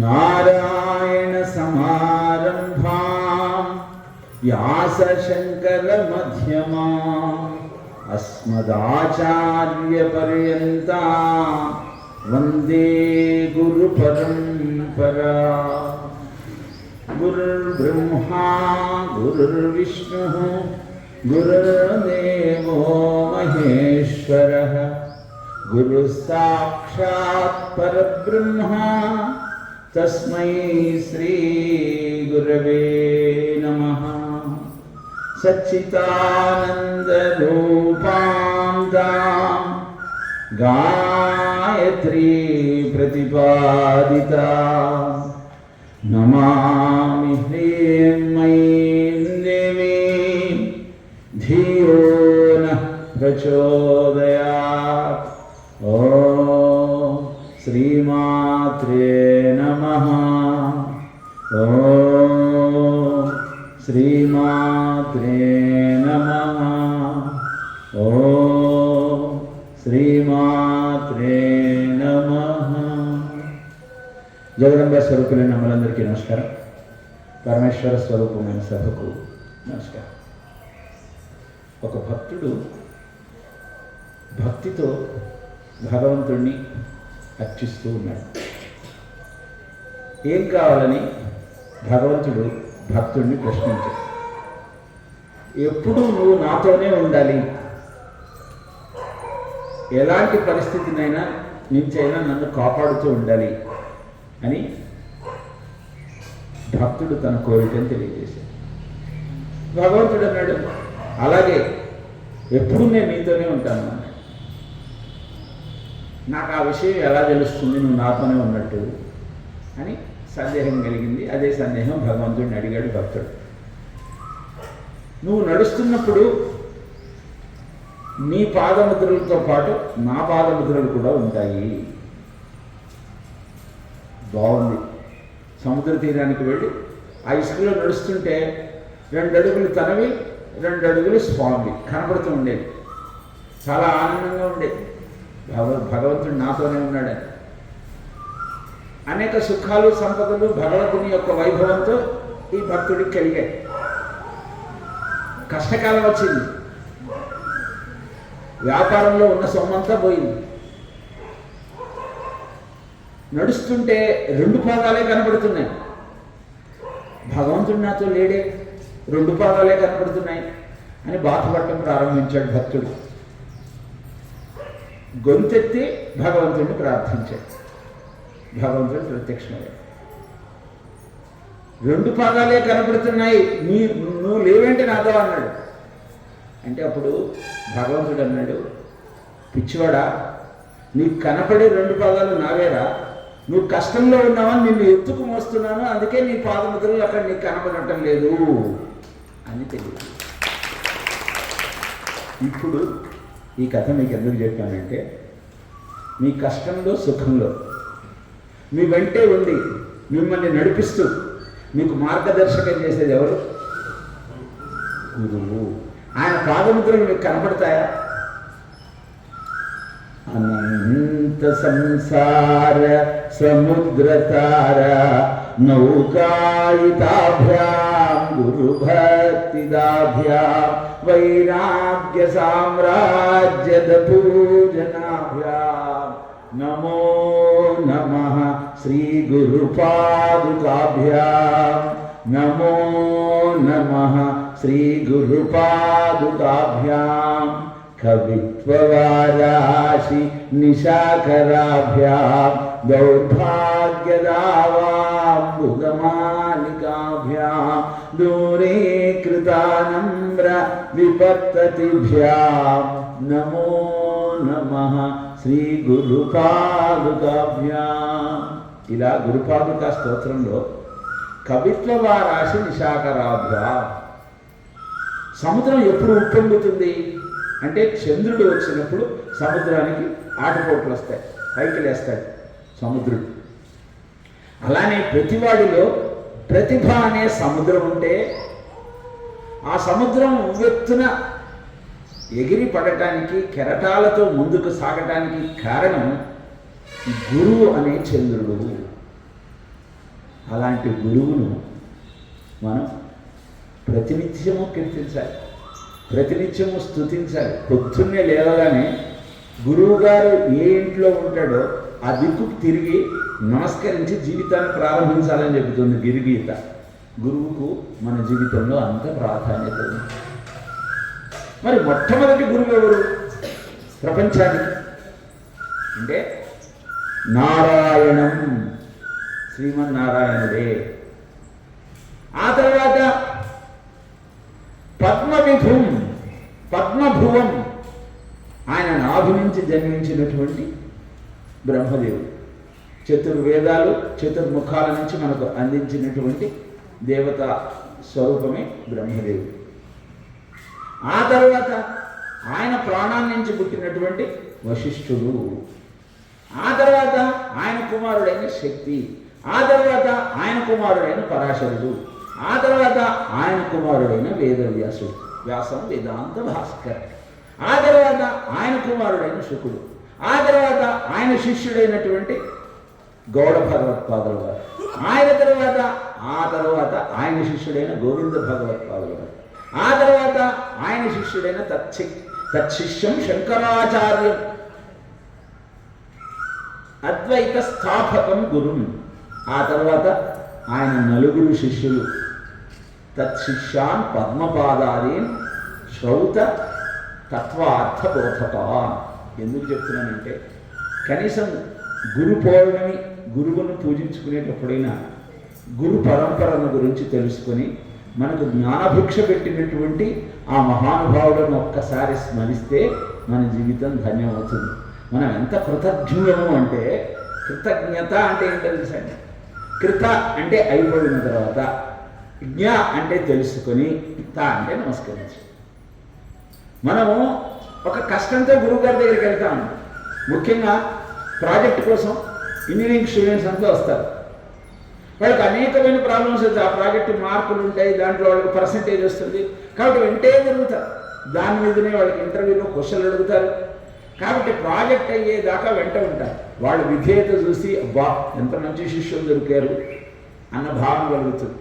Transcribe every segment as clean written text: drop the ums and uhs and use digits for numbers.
नारायण समारंभा व्यास शंकर मध्यमा अस्मदाचार्य पर्यंता वंदे गुरु परंपरा। गुरुर्ब्रह्मा गुरुर्विष्णुः गुरुर्देवो महेश्वरः गुरु साक्षात् परब्रह्मा तस्मै श्री गुरवे नमः। सच्चिदानंद रूपां दां गायत्री प्रतिपादिता नमामि ह्रीं ऐं देवीं धियो नः प्रचोदयात्। ॐ श्रीमात्रे नमः। ॐ श्रीमात्रे नमः। ॐ श्रीमात्रे नमः। జగదంబ స్వరూపులైన మనందరికీ నమస్కారం. పరమేశ్వర స్వరూపమైన సభకు నమస్కారం. ఒక భక్తుడు భక్తితో భగవంతుణ్ణి అర్చిస్తూ ఉన్నాడు. ఏం కావాలని భగవంతుడు భక్తుడిని ప్రశ్నించాడు. ఎప్పుడు నువ్వు నాతోనే ఉండాలి, ఎలాంటి పరిస్థితినైనా నుంచైనా నన్ను కాపాడుతూ ఉండాలి అని భక్తుడు తన కోరికను తెలియజేశాడు. భగవంతుడు అన్నాడు, అలాగే ఎప్పుడు నేను నీతోనే ఉంటాను అన్నాడు. నాకు ఆ విషయం ఎలా తెలుస్తుంది నువ్వు నాతోనే ఉన్నట్టు అని సందేహం కలిగింది. అదే సందేహం భగవంతుడిని అడిగాడు భక్తుడు. నువ్వు నడుస్తున్నప్పుడు నీ పాదముద్రలతో పాటు నా పాదముద్రలు కూడా ఉంటాయి. బాగుంది. సముద్ర తీరానికి వెళ్ళి ఆ ఇసుకలో నడుస్తుంటే 2 అడుగులు తనవి 2 అడుగులు స్వామి కనపడుతూ ఉండేది. చాలా ఆనందంగా ఉండేది. భగవంతుడు నాతోనే ఉన్నాడని. అనేక సుఖాలు సంపదలు భగవంతుని యొక్క వైభవంతో ఈ భక్తుడికి కలిగాయి. కష్టకాలం వచ్చింది. వ్యాపారంలో ఉన్న సొమ్మంతా పోయింది. నడుస్తుంటే 2 పాదాలే కనపడుతున్నాయి. భగవంతుడు నాతో లేడే, 2 పాదాలే కనపడుతున్నాయి అని బాధపడటం ప్రారంభించాడు భక్తుడు. గొంతెత్తి భగవంతుడిని ప్రార్థించాడు. భగవంతుడు ప్రత్యక్షమయ్యాడు. 2 పాదాలే కనపడుతున్నాయి, నువ్వు లేవేంటి నాతో అన్నాడు. అంటే అప్పుడు భగవంతుడు అన్నాడు, పిచ్చివాడా, నీకు కనపడే 2 పాదాలు నావేరా, నువ్వు కష్టంలో ఉన్నావని నిన్ను ఎత్తుకు మోస్తున్నాను, అందుకే నీ పాదముద్రలు అక్కడ నీకు కనపడటం లేదు అని తెలియదు. ఇప్పుడు ఈ కథ మీకు ఎందుకు చెప్పానంటే, మీ కష్టంలో సుఖంలో మీ వెంటే ఉండి మిమ్మల్ని నడిపిస్తూ మీకు మార్గదర్శకం చేసేది ఎవరు? గురువు. ఆయన పాదముద్రలు మీకు కనపడతాయా? అనంత సంసార సముద్రతార నౌకాయితాభ్యాం గురుభక్తిదాభ్యాం వైరాగ్య సామ్రాజ్యద పూజనాభ్యాం నమో నమః శ్రీ గురుపాదుకాభ్యాం నమో నమః శ్రీ గురుపాదుకాభ్యాం కవిత్వవారాశి నిశాకరాభ్యాం దౌర్భాగ్యదావాంబుదమాలికాభ్యాం దూరీకృతానమ్ర విపత్తతిభ్యాం నమో నమః శ్రీ గురుపాదుకాభ్యాం. ఇలా గురుపాదుక స్తోత్రంలో కవిత్వ వారాశి నిశాకరాభ్య. సముద్రం ఎప్పుడు ఉప్పొంగుతుంది అంటే చంద్రుడు వచ్చినప్పుడు సముద్రానికి ఆటుపోట్లు వస్తాయి, పైకి లేస్తాడు సముద్రుడు. అలానే ప్రతివాడిలో ప్రతిభ అనే సముద్రం ఉంటే ఆ సముద్రం ఉవ్వెత్తున ఎగిరి పడటానికి, కెరటాలతో ముందుకు సాగటానికి కారణం గురువు అనే చంద్రుడు. అలాంటి గురువును మనం ప్రతినిత్యము కీర్తించాలి, ప్రతినిత్యము స్తుతించాలి. పొద్దున్నే లేవగానే గురువు గారు ఏ ఇంట్లో ఉంటాడో ఆ దిక్కుకు తిరిగి నమస్కరించి జీవితాన్ని ప్రారంభించాలని చెబుతుంది గిరిగీత. గురువుకు మన జీవితంలో అంత ప్రాధాన్యత ఉంది. మరి మొట్టమొదటి గురువు ఎవరు ప్రపంచానికి అంటే నారాయణం, శ్రీమన్నారాయణుడే. ఆ తర్వాత పద్మవిభుం, పద్మభువం, ఆయన నాభి నుంచి జన్మించినటువంటి బ్రహ్మదేవుడు. చతుర్వేదాలు చతుర్ముఖాల నుంచి మనకు అందించినటువంటి దేవతా స్వరూపమే బ్రహ్మదేవుడు. ఆ తర్వాత ఆయన ప్రాణాల నుంచి పుట్టినటువంటి వశిష్ఠుడు. ఆ తర్వాత ఆయన కుమారుడైన శక్తి. ఆ తర్వాత ఆయన కుమారుడైన పరాశరుడు. ఆ తర్వాత ఆయన కుమారుడైన వేదవ్యాసుడు, వ్యాసం వేదాంత భాస్కర్. ఆ తర్వాత ఆయన కుమారుడైన శుకుడు. ఆ తర్వాత ఆయన శిష్యుడైనటువంటి గౌడ భగవత్పాదుల వారు. ఆయన తర్వాత ఆయన శిష్యుడైన గోవింద భగవత్పాదుల వారు. ఆ తర్వాత ఆయన శిష్యుడైన తత్శిష్యం శంకరాచార్యం అద్వైత స్థాపకం గురుం. ఆ తర్వాత ఆయన నలుగురు శిష్యులు తత్శిష్యాన్ పద్మపాదాదీన్ శ్రౌత తత్వార్థబోధకాన్. ఎందుకు చెప్తున్నానంటే కనీసం గురు పౌర్ణమి, గురువును పూజించుకునేటప్పుడైనా గురు పరంపరను గురించి తెలుసుకొని మనకు జ్ఞానభిక్ష పెట్టినటువంటి ఆ మహానుభావులను ఒక్కసారి స్మరిస్తే మన జీవితం ధన్యమవుతుంది. మనం ఎంత కృతజ్ఞులము అంటే, కృతజ్ఞత అంటే ఏంటో తెలుసండి. కృత అంటే అయిపోయిన తర్వాత, జ్ఞ అంటే తెలుసుకొని, త అంటే నమస్కరించు. మనము ఒక కష్టంతో గురువుగారి దగ్గరికి వెళ్తాము. ముఖ్యంగా ప్రాజెక్ట్ కోసం ఇంజనీరింగ్ స్టూడెంట్స్ అంతా వస్తారు. వాళ్ళకి అనేకమైన ప్రాబ్లమ్స్ వస్తాయి. ఆ ప్రాజెక్టు మార్కులు ఉంటాయి, దాంట్లో వాళ్ళకి పర్సంటేజ్ వస్తుంది. కాబట్టి వెంటనే జరుగుతారు. దాని మీదనే వాళ్ళకి ఇంటర్వ్యూలో క్వశ్చన్లు అడుగుతారు. కాబట్టి ప్రాజెక్ట్ అయ్యేదాకా వెంట ఉంటారు. వాళ్ళ విధేయత చూసి అబ్బా ఎంత మంచి శిష్యులు దొరికారు అన్న భావన కలుగుతుంది.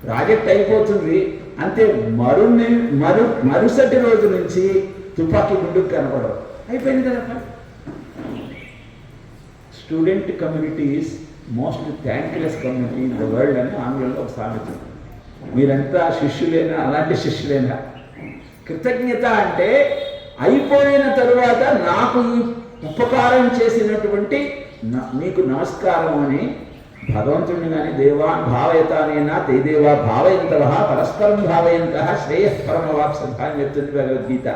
ప్రాజెక్ట్ అయిపోతుంది అంతే, మరుసటి రోజు నుంచి తుపాకీ ముందుకు కనపడవు, అయిపోయింది కదా. Student community is most thankless community in the world అని ఆంగ్లంలో ఒక సామెత. మీరంతా శిష్యులేనా? అలాంటి శిష్యులేనా? కృతజ్ఞత అంటే అయిపోయిన తరువాత నాకు ఈ ఉపకారం చేసినటువంటి మీకు నమస్కారం అని భగవంతుడిని కానీ దేవాన్ భావయతానేనా తే దేవా భావయంతవ పరస్పరం భావయంత శ్రేయస్పరమవాప్సంత అని చెప్తుంది భగవద్గీత.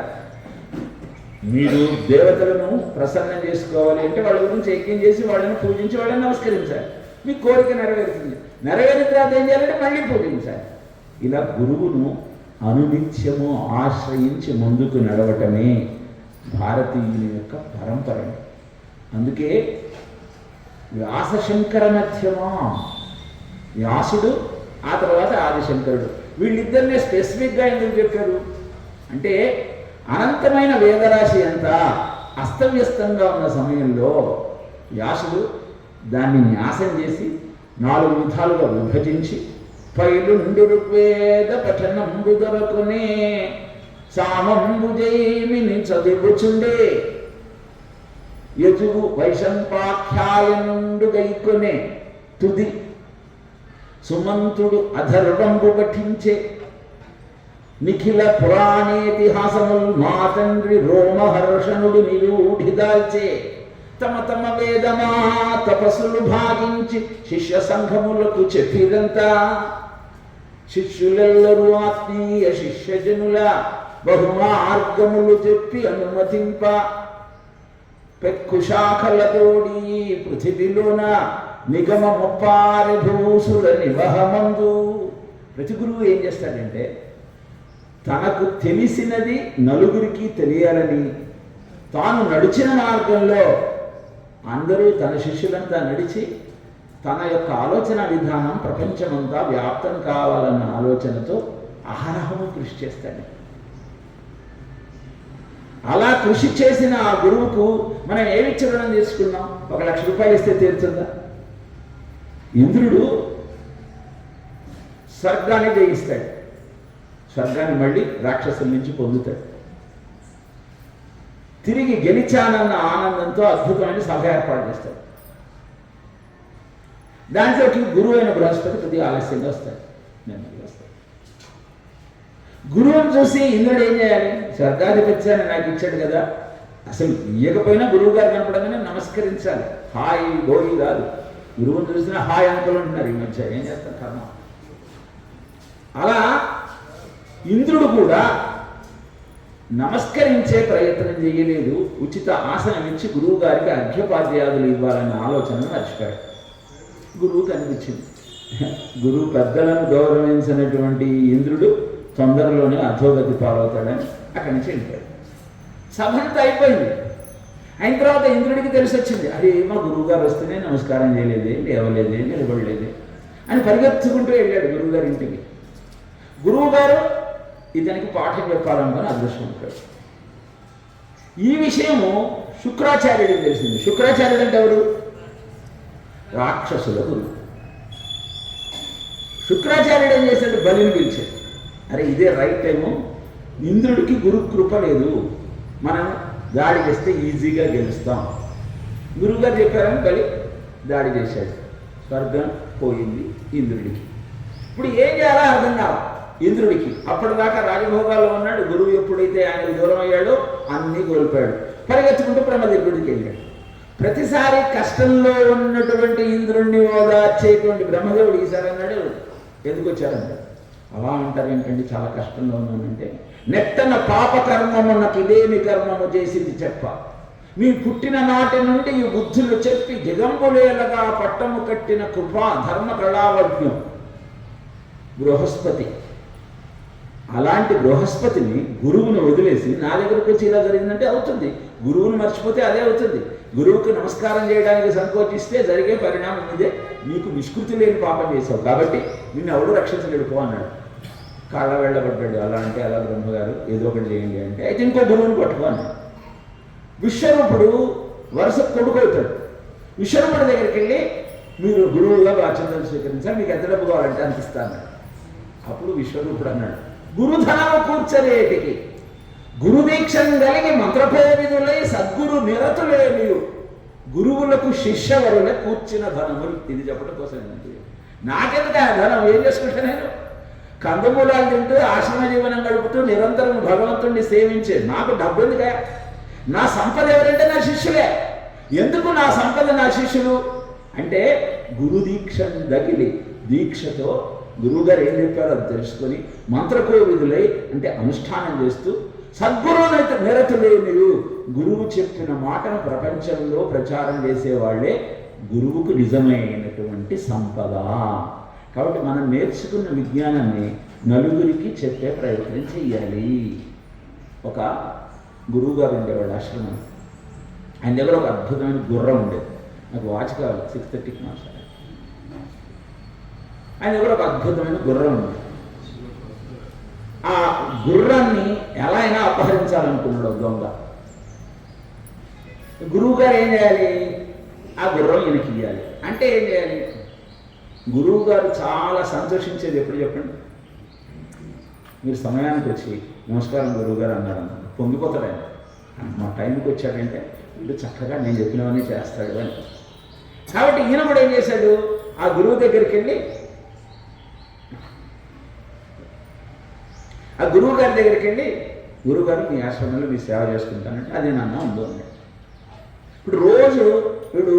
మీరు దేవతలను ప్రసన్నం చేసుకోవాలి అంటే వాళ్ళ గురించి యజ్ఞం చేసి వాళ్ళని పూజించి వాళ్ళని నమస్కరించాలి. మీ కోరిక నెరవేరుతుంది. నెరవేరిన తర్వాత ఏం చేయాలంటే మళ్ళీ పూజించాలి. ఇలా గురువును అనునిత్యము ఆశ్రయించి ముందుకు నడవటమే భారతీయుని యొక్క పరంపర. అందుకే వ్యాసశంకర మధ్యమా, వ్యాసుడు ఆ తర్వాత ఆదిశంకరుడు, వీళ్ళిద్దరినే స్పెసిఫిక్గా ఎందుకు చెప్పారు అంటే అనంతమైన వేదరాశి అంతా అస్తవ్యస్తంగా ఉన్న సమయంలో వ్యాసుడు దాన్ని న్యాసం చేసి 4 విధాలుగా విభజించి పైలుండు ఋగ్వేద పఠనంబు దొరకునే సామంబు జైమిని చదువుచుండే యజువు వైశంపాఖ్యాయనుండు గైకొనే తుది సుమంతుడు అధర్వంబు పఠించే నిఖిల పురాణేతిహాసముల్ మా తండ్రి రోమహర్షణుడు నిరూఢిదాల్చే తమ తమ వేదమా తపస్సులు భాగించి శిష్య సంఘములకు చెప్పిరంతా శిష్యులెల్లరూ ఆత్మీయ శిష్యజనుల బహుమార్గములు చెప్పి అనుమతింప పెక్కు శాఖలతోడి పృథివిలోన నిగమ ముప్పారి భూసుల నివహమందు. ప్రతి గురువు ఏం చేస్తాడంటే తనకు తెలిసినది నలుగురికి తెలియాలని తాను నడిచిన మార్గంలో అందరూ తన శిష్యులంతా నడిచి తన యొక్క ఆలోచన విధానం ప్రపంచమంతా వ్యాప్తం కావాలన్న ఆలోచనతో అహరహము కృషి చేస్తాడు. అలా కృషి చేసిన ఆ గురువుకు మనం ఏమి రుణం తీసుకున్నాం? 1,00,000 రూపాయలు ఇస్తే తీరుతుందా? ఇంద్రుడు స్వర్గాన్ని జయిస్తాడు, స్వర్గాన్ని మళ్ళీ రాక్షసుల నుంచి పొందుతాడు. తిరిగి గెలిచానన్న ఆనందంతో అద్భుతమైన సభ ఏర్పాటు చేస్తాడు. దాంట్లోకి గురువు అయిన బృహస్పతి కొద్దిగా ఆలస్యంగా వస్తాడు, నెమ్మదిగా వస్తాడు. గురువుని చూసి ఇంద్రుడు ఏం చేయాలి? స్వర్గాధిపత్యాన్ని నాకు ఇచ్చాడు కదా, అసలు ఇయ్యకపోయినా గురువు గారు కనపడగానే నమస్కరించాలి. హాయ్ గోయి కాదు, గురువుని చూసినా హాయ్ అంకులు అంటున్నారు ఈ మధ్య. ఏం చేస్తారు కర్మ. అలా ఇంద్రుడు కూడా నమస్కరించే ప్రయత్నం చేయలేదు. ఉచిత ఆసనం ఇచ్చి గురువు గారికి అర్ఘ్యపాద్యాదులు ఇవ్వాలన్న ఆలోచనను మర్చిపోయాడు. గురువుకి అనిపించింది, గురువు పెద్దలను గౌరవించినటువంటి ఇంద్రుడు తొందరలోనే అధోగతి పాలవుతాడని అక్కడి నుంచి వెళ్ళిపోయాడు. సభ అంతా అయిపోయింది. అయిన తర్వాత ఇంద్రుడికి తెలిసి వచ్చింది, అరే మా గురువు గారు వస్తేనే నమస్కారం చేయలేదే, లేవలేదే, నిలబడలేదే అని పరిగెత్తుకుంటూ వెళ్ళాడు గురువుగారి ఇంటికి. గురువుగారు ఇతనికి పాఠం చెప్పాలనుకుని అదృష్టం ఉంటాడు. ఈ విషయము శుక్రాచార్యుడికి తెలిసింది. శుక్రాచార్యుడు అంటే ఎవరు? రాక్షసుల గురువు. శుక్రాచార్యుడు ఏం చేశాడు? బలిని పిలిచాడు. అరే ఇదే రైట్ టైము, ఇంద్రుడికి గురు కృప లేదు, మనం దాడి చేస్తే ఈజీగా గెలుస్తాం. గురువుగారు చెప్పారని బలి దాడి చేశాడు. స్వర్గం పోయింది ఇంద్రుడికి. ఇప్పుడు ఏం చేయాలో అర్థం కావాలి ఇంద్రుడికి. అప్పటిదాకా రాజభోగాల్లో ఉన్నాడు. గురువు ఎప్పుడైతే ఆయనకు దూరం అయ్యాడో అన్నీ కోల్పోయాడు. పరిగెత్తుకుంటూ బ్రహ్మదేవుడికి వెళ్ళాడు. ప్రతిసారి కష్టంలో ఉన్నటువంటి ఇంద్రుణ్ణి ఓదార్చేటువంటి బ్రహ్మదేవుడు ఈసారి అన్నాడు, ఎందుకు వచ్చారంటే, అలా అంటారు ఏంటండి, చాలా కష్టంలో ఉన్నానంటే, నెట్టన పాపకర్మమునకు ఇదేమి కర్మము చేసింది చెప్ప, మీ పుట్టిన నాటి నుండి ఈ బుద్ధులు చెప్పి జగంబులేలగా పట్టము కట్టిన కృపా ధర్మ కళావజ్ఞం బృహస్పతి. అలాంటి బృహస్పతిని గురువును వదిలేసి నా దగ్గరకు వచ్చి ఇలా జరిగిందంటే అవుతుంది. గురువును మర్చిపోతే అదే అవుతుంది. గురువుకి నమస్కారం చేయడానికి సంకోచిస్తే జరిగే పరిణామం ఇదే. నీకు నిష్కృతి లేని పాపం చేశావు కాబట్టి నిన్ను ఎవడు రక్షించలేడు పో అన్నాడు. కాళ్ళ వెళ్ళబడ్డాడు. అలా అంటే అలా బ్రహ్మగారు ఏదో ఒకటి చేయండి అంటే, అయితే ఇంకో గురువుని పట్టుకో అన్నాడు. విశ్వరూపుడు వరుస కొడుకు అవుతాడు. విశ్వరూపుడి దగ్గరికి వెళ్ళి మీరు గురువుగా బాధ్యతలు స్వీకరించాలి, మీకు ఎంత డబ్బు కావాలంటే అంత ఇస్తాను. అప్పుడు విశ్వరూపుడు అన్నాడు, గురుధనము కూర్చలేటికి గురుదీక్షం కలిగి మంత్రభేవిధులై సద్గురు నిరతులేని గురువులకు శిష్యవరులే కూర్చిన ధనములు. ఇది చెప్పడం కోసం నాకెందుకు ఆ ధనం, ఏం చేసుకుంటా నేను? కందమూలాలు తింటూ ఆశ్రమ జీవనం గడుపుతూ నిరంతరం భగవంతుడిని సేవించే నాకు డబ్బు ఎందుకే? నా సంపద ఎవరంటే నా శిష్యులే. ఎందుకు నా సంపద నా శిష్యులు అంటే, గురు దీక్ష దగిలి దీక్షతో గురువుగారు ఏం చెప్పారో అది తెలుసుకొని మంత్రకోవిధులై అంటే అనుష్ఠానం చేస్తూ సద్గురువునైతే నిరతులేని గురువు చెప్పిన మాటను ప్రపంచంలో ప్రచారం చేసేవాళ్లే గురువుకు నిజమైనటువంటి సంపద. కాబట్టి మనం నేర్చుకున్న విజ్ఞానాన్ని నలుగురికి చెప్పే ప్రయత్నం చేయాలి. ఒక గురువు గారు ఉండేవాడు ఆశ్రమం. ఆయన దగ్గర ఒక అద్భుతమైన గుర్రం ఉండేది. నాకు వాచ్ కావాలి 6:30కి మాట్లాడాలి. ఆయన దగ్గర ఒక అద్భుతమైన గుర్రం ఉండేది. ఆ గుర్రాన్ని ఎలా అయినా అపహరించాలనుకున్నాడు దొంగ. గురువు గారు ఏం చేయాలి? ఆ గుర్రం ఈయనకి ఇవ్వాలి. అంటే ఏం చేయాలి? గురువు గారు చాలా సంతోషించేది ఎప్పుడు చెప్పండి, మీరు సమయానికి వచ్చి నమస్కారం గురువు గారు అన్నాడు అన్న పొంగిపోతాడు ఆయన. మా టైంకి వచ్చాడంటే వీళ్ళు చక్కగా నేను చెప్పినవన్నీ చేస్తాడు అని. కాబట్టి ఈయన కూడా ఏం చేశాడు? ఆ గురువు దగ్గరికి వెళ్ళి ఆ గురువు గారి దగ్గరికి వెళ్ళి, గురువుగారు మీ ఆశ్రమంలో మీ సేవ చేసుకుంటానంటే అదే నాన్న ఉందో అన్నాడు. ఇప్పుడు రోజు వీడు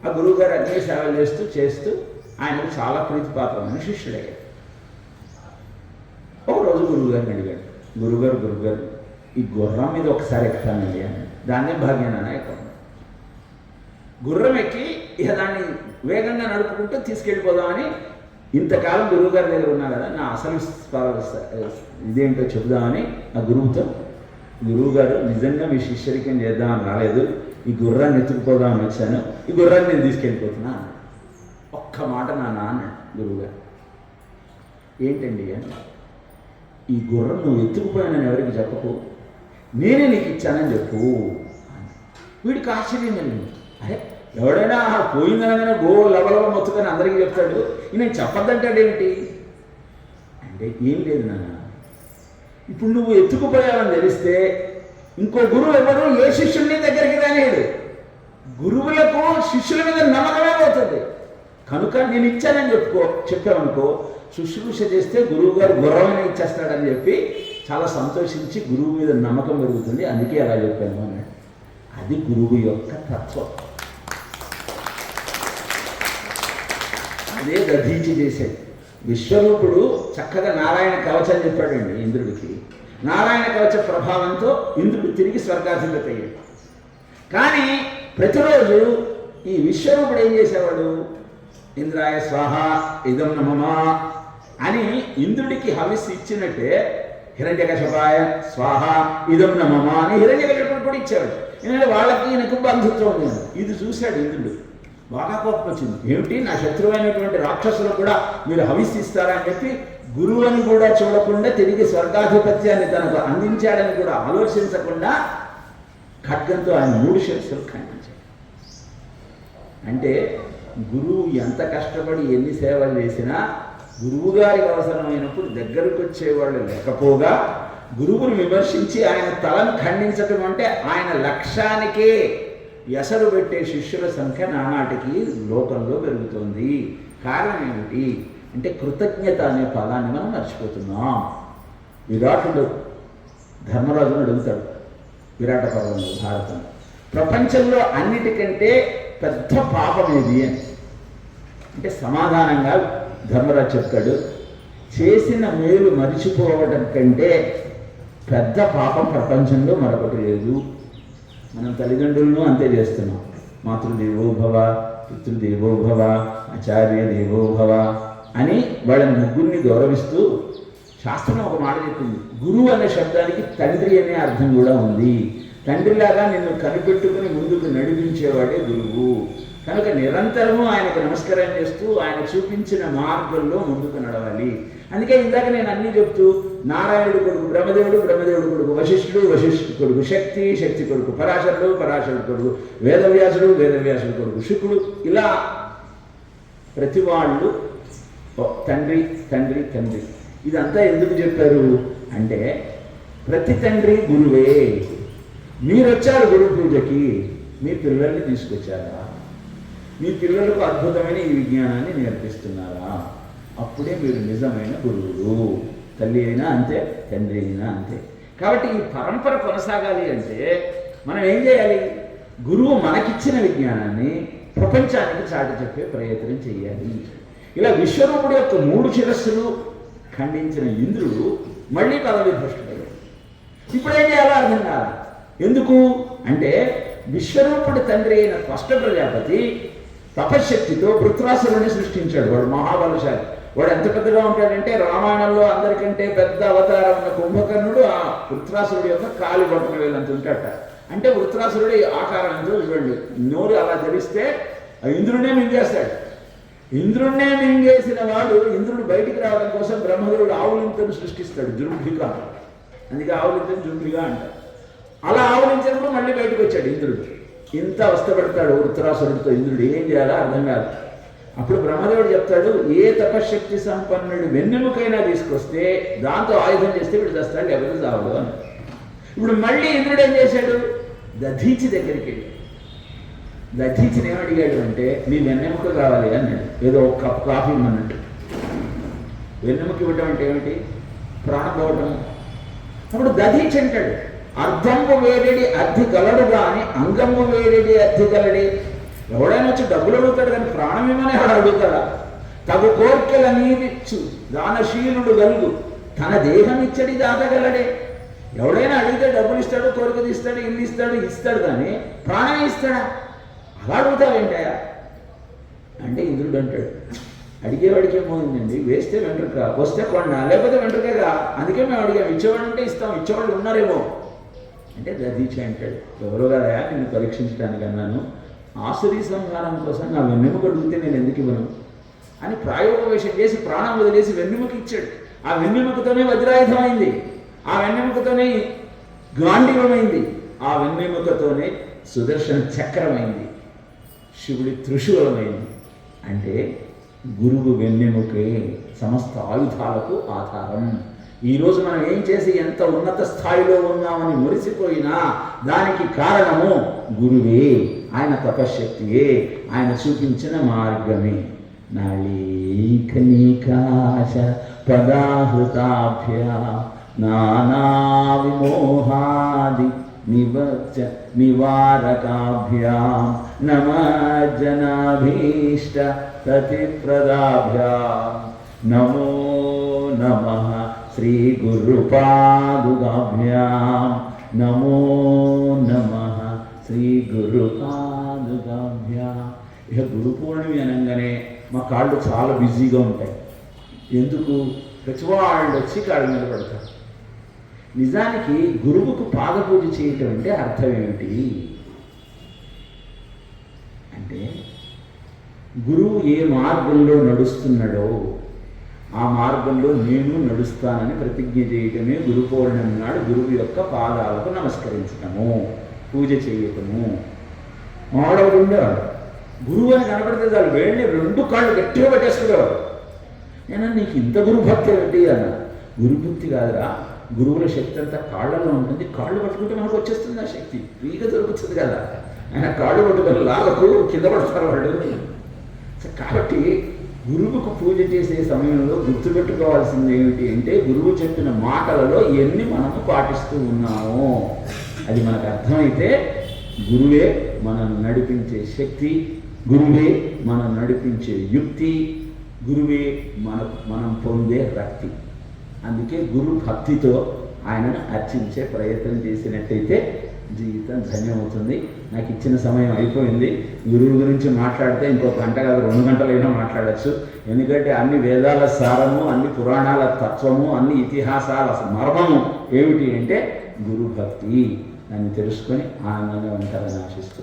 ఆ గురువుగారు అన్ని సేవలు చేస్తూ ఆయనకు చాలా ప్రీతిపాత్రమైన శిష్యుడయ్యాడు. ఒకరోజు గురువుగారిని అడిగాడు, గురువుగారు ఈ గుర్రం మీద ఒకసారి ఎక్కుతానండి అన్నాడు. దాన్నే భాగ్యాన్ని ఎక్కువ. గుర్రం ఎక్కి ఇక దాన్ని వేగంగా నడుపుకుంటూ తీసుకెళ్ళిపోదామని ఇంతకాలం గురువుగారి దగ్గర ఉన్నా కదా, నా అసలు ఇదేంటో చెబుదామని ఆ గురువుతో, గురువుగారు నిజంగా మీ శిష్యరికం చేద్దామని రాలేదు, ఈ గుర్రాన్ని ఎత్తుకుపోదామని వచ్చాను, ఈ గుర్రాన్ని నేను తీసుకెళ్ళిపోతున్నా అన్నాడు. ఒక్క మాట నాన్న అన్నాడు గురువుగారు. ఏంటండి అని. ఈ గుర్రం నువ్వు ఎత్తుకుపోయానని ఎవరికి చెప్పకు, నేనే నీకు ఇచ్చానని చెప్పు. వీడికి ఆశ్చర్యం కలిగింది. అరే ఎవడైనా పోయిందనగానే గో లవలవ మొత్తుకొని అందరికీ చెప్తాడు, నేను చెప్పొద్దంటాడేమిటి అంటే, ఏం లేదు నాన్న, ఇప్పుడు నువ్వు ఎత్తుకుపోయావని తెలిస్తే ఇంకో గురువు ఎవరు ఏ శిష్యుడిని దగ్గరికి రానేడు, గురువులకు శిష్యుల మీద నమ్మకమే పోతుంది. కనుక నేను ఇచ్చానని చెప్పావనుకో, శుశ్రూష చేస్తే గురువు గారు గుర్రమైన ఇచ్చేస్తాడని చెప్పి చాలా సంతోషించి గురువు మీద నమ్మకం పెరుగుతుంది, అందుకే అలా చెప్పాను అన్నాడు. అది గురువు యొక్క తత్వం. అదే దధీచి చేసేది. విశ్వరూపుడు చక్కగా నారాయణ కవచం చెప్పాడండి ఇంద్రుడికి. నారాయణ కవచ ప్రభావంతో ఇంద్రుడు తిరిగి స్వర్గాధిపతి అయ్యాడు. కానీ ప్రతిరోజు ఈ విశ్వరూపుడు ఏం చేసేవాడు, ఇంద్రాయ స్వాహ ఇదం నమమా అని ఇంద్రుడికి హవిస్సు ఇచ్చినట్టే హిరణ్యకశపాయ స్వాహ ఇదం నమమా అని హిరణ్యకశపుడు కూడా ఇచ్చేవాడు. ఎందుకంటే వాళ్ళకి ఈయనకు బంధుత్వం ఉంది. ఇది చూశాడు ఇంద్రుడు, బాగా కోపం వచ్చింది. ఏమిటి, నా శత్రువైనటువంటి రాక్షసులు కూడా మీరు హవిస్సిస్తారా అని చెప్పి గురువుని కూడా చూడకుండా తిరిగి స్వర్గాధిపత్యాన్ని తనకు అందించాడని కూడా ఆలోచించకుండా ఖడ్గంతో ఆయన 3 శిరస్సులు ఖండించాడు. అంటే గురువు ఎంత కష్టపడి ఎన్ని సేవలు చేసినా గురువు గారికి అవసరమైనప్పుడు దగ్గరకు వచ్చేవాళ్ళు లేకపోగా గురువును విమర్శించి ఆయన తలను ఖండించటం అంటే ఆయన లక్ష్యానికే ఎసరు పెట్టే శిష్యుల సంఖ్య నానాటికి లోకంలో పెరుగుతోంది. కారణం ఏమిటి అంటే కృతజ్ఞత అనే పదాన్ని మనం మర్చిపోతున్నాం. విరాటుడు ధర్మరాజును అడుగుతాడు విరాట పర్వంలో, భారతంలో, ప్రపంచంలో అన్నిటికంటే పెద్ద పాపం ఏది అని అంటే సమాధానంగా ధర్మరాజు చెప్తాడు, చేసిన మేలు మరిచిపోవడం కంటే పెద్ద పాపం ప్రపంచంలో మరొకటి లేదు. మనం తల్లిదండ్రులను అంతే చేస్తున్నాం. మాతృదేవోభవ, పితృదేవోభవ, ఆచార్య దేవోభవ అని వాళ్ళని ముగ్గురిని గౌరవిస్తూ శాస్త్రం ఒక మాట చెప్పింది. గురువు అనే శబ్దానికి తండ్రి అనే అర్థం కూడా ఉంది. తండ్రిలాగా నిన్ను కనిపెట్టుకుని ముందుకు నడిపించేవాడే గురువు. కనుక నిరంతరము ఆయనకు నమస్కారం చేస్తూ ఆయన చూపించిన మార్గంలో ముందుకు నడవాలి. అందుకే ఇందాక నేను అన్నీ చెప్తూ నారాయణుడు కొడుకు బ్రహ్మదేవుడు, బ్రహ్మదేవుడు కొడుకు వశిష్ఠుడు, వశిష్ఠుడు కొడుకు శక్తి, శక్తి కొడుకు పరాశరుడు, పరాశరుడు కొడుకు వేదవ్యాసుడు, వేదవ్యాసుడు కొడుకు శుకుడు, ఇలా ప్రతి వాళ్ళు తండ్రి తండ్రి తండ్రి. ఇదంతా ఎందుకు చెప్పారు అంటే ప్రతి తండ్రి గురువే. మీరు వచ్చారు గురు పూజకి, మీ పిల్లల్ని తీసుకొచ్చారా, మీ పిల్లలకు అద్భుతమైన ఈ విజ్ఞానాన్ని నేర్పిస్తున్నారా, అప్పుడే మీరు నిజమైన గురువులు. తల్లి అయినా అంతే, తండ్రి అయినా అంతే. కాబట్టి ఈ పరంపర కొనసాగాలి అంటే మనం ఏం చేయాలి, గురువు మనకిచ్చిన విజ్ఞానాన్ని ప్రపంచానికి చాటి చెప్పే ప్రయత్నం చేయాలి. ఇలా విశ్వరూపుడు యొక్క 3 శిరస్సులు ఖండించిన ఇంద్రుడు మళ్ళీ పదవి భ్రష్టుడయ్యాడు. ఇప్పుడు ఏం చేయాలో అర్థం కాదు. ఎందుకు అంటే విశ్వరూపుడి తండ్రి అయిన త్వష్ట ప్రజాపతి తపశ్శక్తితో వృత్రాసురుని సృష్టించాడు. వాడు మహాబలశాలి. వాడు ఎంత పెద్దగా ఉంటాడంటే రామాయణంలో అందరికంటే పెద్ద అవతారం ఉన్న కుంభకర్ణుడు ఆ వృత్రాసురుడు యొక్క కాలి బొట్టన వేలంత ఉంటాడట. అంటే వృత్రాసురుడు ఆకారం ఎంతో చూడండి, నోరు అలా తెరిస్తే ఇంద్రుడినే మింగేస్తాడు. ఇంద్రుడినే మింగేసిన వాడు ఇంద్రుడు బయటికి రావడం కోసం బ్రహ్మదేవుడు ఆవులింతను సృష్టిస్తాడు, జృంభిగా. అందుకే ఆవులింతను జృంభిగా అంటారు. అలా ఆవులించినప్పుడు మళ్ళీ బయటకు వచ్చాడు ఇంద్రుడు. ఇంత అవస్థపడతాడు వృత్రాసురుడితో ఇంద్రుడు, ఏం చేయాలో అర్థం కాదు. అప్పుడు బ్రహ్మదేవుడు చెప్తాడు, ఏ తపశ్శక్తి సంపన్నుడు వెన్నెముకైనా తీసుకొస్తే దాంతో ఆయుధం చేస్తే వీడు చేస్తాడు, లేకపోతే చావడు అని. ఇప్పుడు మళ్ళీ ఇంద్రుడు ఏం చేశాడు, దధీచి దగ్గరికి వెళ్ళి దధీచిని ఏమడిగాడు అంటే నీ వెన్నెముక కావాలి అన్నాడు. ఏదో ఒక కప్ కాఫీ ఇమ్మన్నట్టు. వెన్నెముక ఇవ్వటం అంటే ఏమిటి, ప్రాణం పోవటం. అప్పుడు దధీచి అంటాడు, అర్ధంబు వేరెడి అర్థి గలడు కానీ అంగంబు వేరెడి అర్థి గలడి. ఎవడైనా వచ్చి డబ్బులు అడుగుతాడు కానీ ప్రాణం ఏమని వాడు అడుగుతాడా. తగు కోర్కెల నీవిచ్చు దానశీలుడు గలుగు తన దేహం ఇచ్చడి దాతగలడే. ఎవడైనా అడిగితే డబ్బులు ఇస్తాడు, కోరిక తీస్తాడు, ఇల్లు ఇస్తాడు, ఇస్తాడు కానీ ప్రాణం ఇస్తాడా. అలా అడుగుతావేంటయా అంటే ఇంద్రుడు అంటాడు, అడిగేవాడికి ఏమవుతుందండి, వేస్తే వెంట్రుక, వస్తే కొండ, లేకపోతే వెంట్రుకగా, అందుకే మేము అడిగాం, ఇచ్చేవాడు అంటే ఇస్తాం, ఇచ్చేవాళ్ళు ఉన్నారేమో అంటే దధీచి అంటాడు, ఎవరో కదా నిన్ను పరీక్షించడానికి అన్నాను, ఆసురీ సంహారం కోసం నా వెన్నెముక అడిగితే నేను ఎందుకు ఇవ్వను అని ప్రాయోపవేశం చేసి ప్రాణం వదిలేసి వెన్నెముక ఇచ్చాడు. ఆ వెన్నెముకతోనే వజ్రాయుధమైంది, ఆ వెన్నెముకతోనే గాంధీవమైంది, ఆ వెన్నెముకతోనే సుదర్శన చక్రమైంది, శివుడి త్రిశూలమైంది. అంటే గురువు వెన్నెముకే సమస్త ఆయుధాలకు ఆధారం. ఈరోజు మనం ఏం చేసి ఎంత ఉన్నత స్థాయిలో ఉన్నామని మురిసిపోయినా దానికి కారణము గురువే, ఆయన తపశ్శక్తియే, ఆయన చూపించిన మార్గమే. నాళీకనికాశ పదాహృతాభ్య నానా విమోహాది నివారకాభ్యాం నమజ్జనాభీష్ట ప్రతిప్రదాభ్యాం నమో నమః శ్రీ గురుపాదుకాభ్యాం నమో నమః శ్రీ గురుపాదుకాభ్యాం. ఇక గురు పూర్ణిమ అనగానే మా కాళ్ళు చాలా బిజీగా ఉంటాయి. ఎందుకు? ప్రతివాళ్ళు వచ్చి కాళ్ళ మీద పడతారు. నిజానికి గురువుకు పాదపూజ చేయటం అంటే అర్థం ఏమిటి అంటే, గురువు ఏ మార్గంలో నడుస్తున్నాడో ఆ మార్గంలో నేను నడుస్తానని ప్రతిజ్ఞ చేయటమే గురు పౌర్ణమి నాడు గురువు యొక్క పాదాలకు నమస్కరించటము, పూజ చేయటము. మావాడవుడు ఉండేవాడు, గురువు అని కనపడితే చాలు వేళ్ళని 2 కాళ్ళు గట్టిగా పెట్టేసుకునేవాడు. నేను నీకు ఇంత గురుభక్తి ఏమిటి అన్న. గురుభక్తి కాదురా, గురువుల శక్తి అంతా కాళ్ళలో ఉంటుంది, కాళ్ళు పట్టుకుంటే మనకు వచ్చేస్తుంది ఆ శక్తి, ఫ్రీగా దొరుకుతుంది కదా. ఆయన కాళ్ళు పట్టుకొని లాగకు కింద పడతారు వాళ్ళు. కాబట్టి గురువుకు పూజ చేసే సమయంలో గుర్తుపెట్టుకోవాల్సింది ఏమిటి అంటే, గురువు చెప్పిన మాటలలో ఎన్ని మనము పాటిస్తూ ఉన్నామో అది మనకు అర్థమైతే గురువే మనం నడిపించే శక్తి, గురువే మనం నడిపించే యుక్తి, గురువే మనం పొందే రక్తి. అందుకే గురు భక్తితో ఆయనను అర్చించే ప్రయత్నం చేసినట్టయితే జీవితం ధన్యమవుతుంది. నాకు ఇచ్చిన సమయం అయిపోయింది. గురువు గురించి మాట్లాడితే ఇంకో గంట కాదు 2 గంటలైనా మాట్లాడచ్చు. ఎందుకంటే అన్ని వేదాల సారము, అన్ని పురాణాల తత్వము, అన్ని ఇతిహాసాల మర్మము ఏమిటి అంటే గురు భక్తి. దాన్ని తెలుసుకొని ఆనందంగా ఉంటారని ఆశిస్తూ